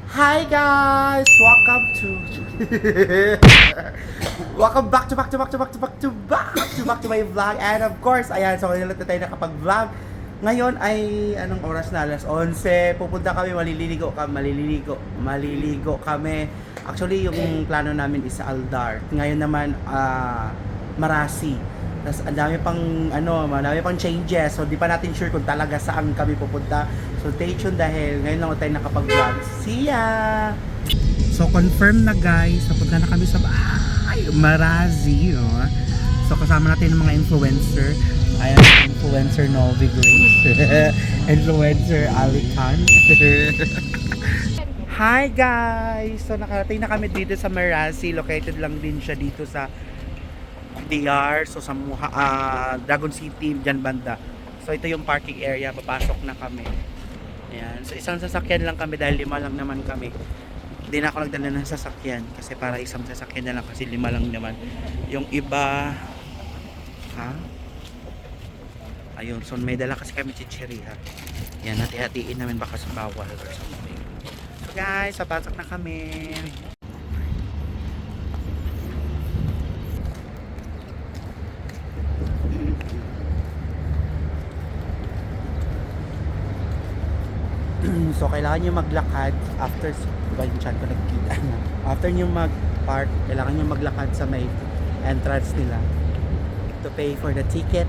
Hi guys! Welcome to welcome back to my vlog. And of course, ayan, so ngayon na tayo nakapag-vlog. Ngayon ay anong oras na? Alas 11. Pupunta kami, maliligo kami. Actually, yung plano namin is sa Aldar. Ngayon naman Marasi. Tapos marami pang changes. So di pa natin sure kung talaga saan kami pupunta. So stay tuned dahil ngayon lang tayo nakapag-vlog. See ya! So confirm na guys, napunta na kami sa Marasi. Oh. So kasama natin ng mga influencer. Ayan, influencer Novi Grace. Influencer Ali Khan. Hi guys! So nakarating na kami dito sa Marasi. Located lang din siya dito sa DR, so sa Dragon City, dyan banda. So ito yung parking area, papasok na kami. Ayan, so isang sasakyan lang kami dahil 5 lang naman kami. Hindi na ako nagdala ng sasakyan kasi para isang sasakyan na lang kasi 5 lang naman. Yung iba, ayun, so may dala kasi kami chichiriya. Yan, hati-hatiin namin baka sa bawal or something. So guys, papasok na kami. So kailangan nyo maglakad after yung chan ko nagkita na. After nyo mag-park, kailangan nyo maglakad sa may entrance nila to pay for the ticket.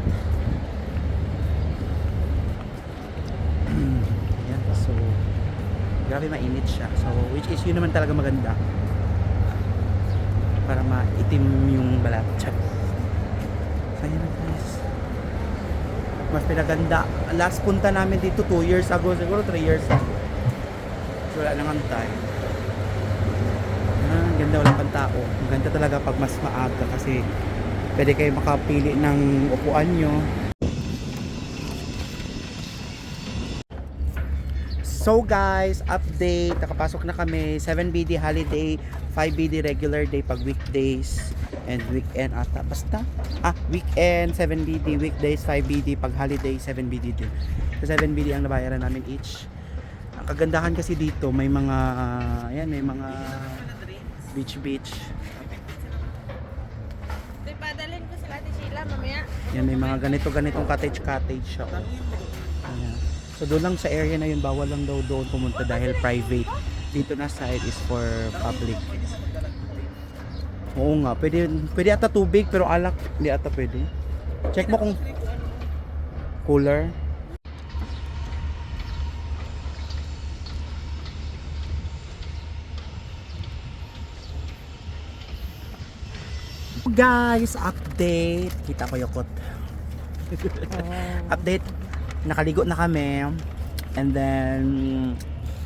Ayan, so grabe mainit siya. So which is yun naman talaga maganda para maitim yung balat. So ayan na guys, mas pinaganda. Last punta namin dito 2 years ago, siguro 3 years ago. So, wala nang antay. Ganda, wala pang tao. Ang ganda talaga pag mas maaga kasi pwede kayo makapili ng upuan nyo. So guys, update. Nakapasok na kami. 7BD holiday, 5BD regular day pag weekdays and weekend ata. Basta weekend 7BD, weekdays 5BD, pag holiday 7BD din. So 7BD ang nabayaran namin each. Ang kagandahan kasi dito may mga may mga beach. Padalhin ko sila Ate Sheila mamaya. Yan, may mga ganitong cottage siya. Ayan. So doon lang sa area na yun, bawal lang daw doon pumunta dahil private. Dito na side is for public. Oo nga, pwede ata tubig pero alak hindi ata pwede. Check mo kung cooler. Guys, update. Kita ko yukot. Update. Nakaligo na kami. And then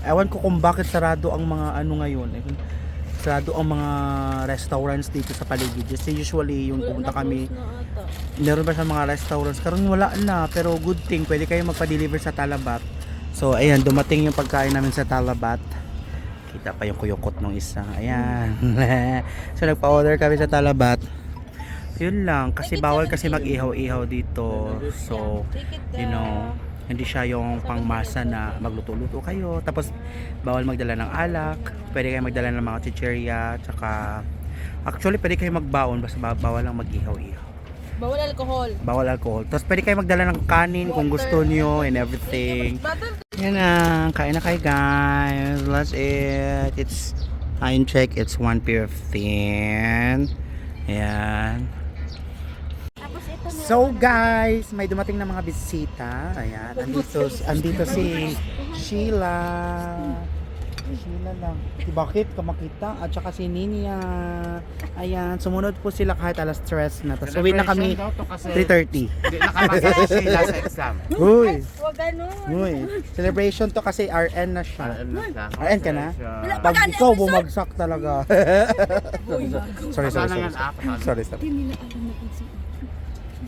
ewan ko kung bakit sarado ang mga ngayon. Sarado ang mga restaurants dito sa paligid. Kasi usually yung pumunta kami, meron ba sa mga restaurants? Karon wala na, pero good thing pwede kayo magpa-deliver sa Talabat. So ayan, dumating yung pagkain namin sa Talabat. Kita pa yung kuyukot ng isa. Ayan. So nagpa-order kami sa Talabat. Yun lang, kasi bawal kasi mag-ihaw-ihaw dito. So, hindi siya yung pangmasa na magluto-luto kayo. Tapos, bawal magdala ng alak. Pwede kayo magdala ng mga chichirya. Tsaka, actually, pwede kayo magbaon. Basta bawal lang mag-ihaw-ihaw. Bawal alcohol. Tapos, pwede kayo magdala ng kanin kung gusto nyo and everything. Yan na, kain na kayo guys. Let's eat. It's, time check, it's 1:15. Ayan. So guys, may dumating na mga bisita. Ayan, andito si Sheila. Sheila lang. Bakit ka makita? At saka si Ninia. Ayan, sumunod po sila kahit alas 3 na. Tapos uwi na kami 3:30. Hindi nakapasa si Sheila sa exam. Uy, Huwag ganun. uy. Celebration to kasi RN na siya. RN ka na? Wala pa Pag gani ikaw ako, bumagsak talaga. Sorry. Sorry.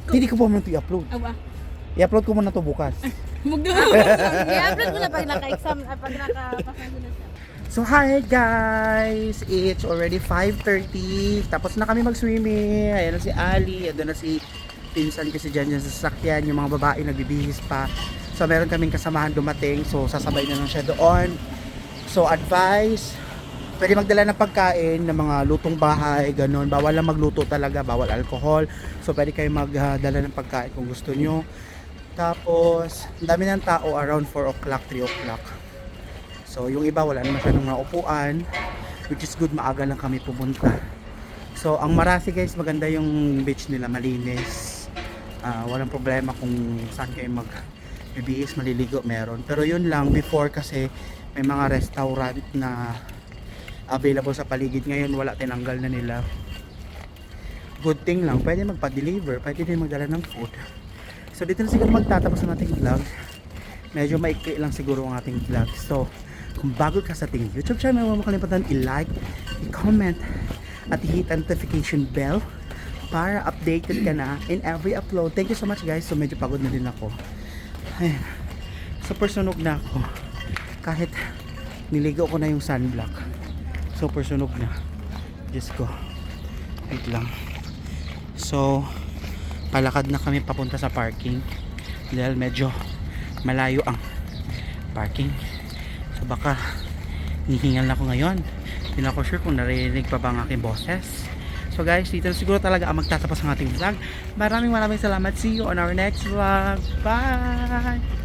Hindi ko pa muna ito i-upload. I-upload ko muna ito bukas. I-upload mo na pag naka-exam, pag nakapasa na siya. So hi guys, it's already 5:30. Tapos na kami mag-swimming. Ayan na si Ali, ayan na si pinsan ko si Jan sa sasakyan. Yung mga babae nagbibihis pa. So meron kaming kasamahan dumating. So sasabay na lang siya doon. So advice, pwede magdala ng pagkain ng mga lutong bahay, ganun. Bawal lang magluto talaga, bawal alcohol. So pwede kayo magdala ng pagkain kung gusto nyo. Tapos, ang dami ng tao around 4 o'clock, 3 o'clock. So yung iba wala naman siya ng mga upuan, which is good, maaga lang kami pumunta. So ang Marasi guys, maganda yung beach nila, malinis. Walang problema kung saan kayo bibihis, maliligo, meron. Pero yun lang, before kasi may mga restaurant na available sa paligid. Ngayon wala, tinanggal na nila. Good thing lang, pwede magpa-deliver, pwede din magdala ng food. So dito na siguro magtatapos ang ating vlog. Medyo maikli lang siguro ang ating vlog. So kung bago ka sa ating YouTube channel, huwag mo kalimutan i-like, i-comment, at i-hit ang notification bell para updated ka na in every upload. Thank you so much guys. So medyo pagod na din ako. Ayan. Super sunog na ako. Kahit niligo ko na yung sunblock. Super sunog na. Diyos ko. Wait lang. So, palakad na kami papunta sa parking. Dahil medyo malayo ang parking. So baka hihingal na ako ngayon. Hindi na ako sure kung narinig pa ba ang aking boses. So guys, dito na siguro talaga ang magtatapos ng ating vlog. Maraming salamat. See you on our next vlog. Bye!